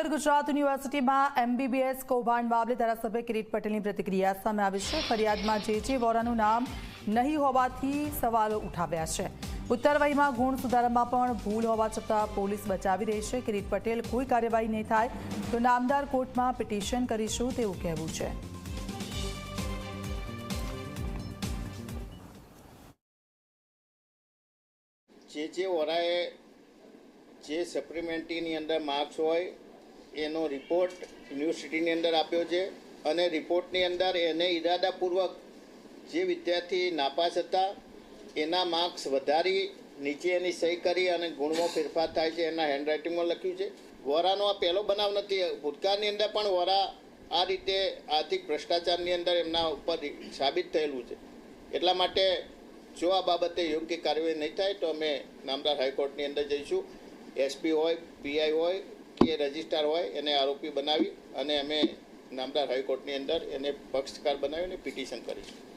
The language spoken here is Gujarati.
ઉત્તર ગુજરાત યુનિવર્સિટીમાં MBBS કૌભાંડ મામલે ધારાસભ્ય કિરીટ પટેલની પ્રતિક્રિયા સામે આવી છે। ફરિયાદમાં જે વોરાનું નામ નહીં હોવાથી સવાલો ઉઠાવ્યા છે। ઉત્તરવહીમાં ગુણ સુધારામાં પણ ભૂલ હોવા છતાં પોલીસ બચાવી રહી છે। કિરીટ પટેલ કોઈ કાર્યવાહી નહીં થાય તો નામદાર કોર્ટમાં પિટિશન કરીશું તેવું કહેવું છે। જે વોરાએ જે સપ્લિમેન્ટરીની અંદર માર્ક્સ હોય એનો રિપોર્ટ યુનિવર્સિટીની અંદર આપ્યો છે અને રિપોર્ટની અંદર એને ઇરાદાપૂર્વક જે વિદ્યાર્થી નાપાસ હતા એના માર્ક્સ વધારી નીચે એની સહી કરી અને ગુણમાં ફેરફાર થાય છે એના હેન્ડરાઇટિંગમાં લખ્યું છે। વોરાનો આ પહેલો બનાવ નથી। ભૂતકાળની અંદર પણ વોરા આ રીતે આર્થિક ભ્રષ્ટાચારની અંદર એમના ઉપર સાબિત થયેલું છે। એટલા માટે જો આ બાબતે યોગ્ય કાર્યવાહી નહીં થાય તો અમે નામદાર હાઈકોર્ટની અંદર જઈશું। SP હોય, PI હોય કે રજિસ્ટ્રાર હોય એને આરોપી બનાવી અને અમે નામદાર હાઈકોર્ટની અંદર એને પક્ષકાર બનાવીને પિટિશન કરીશું।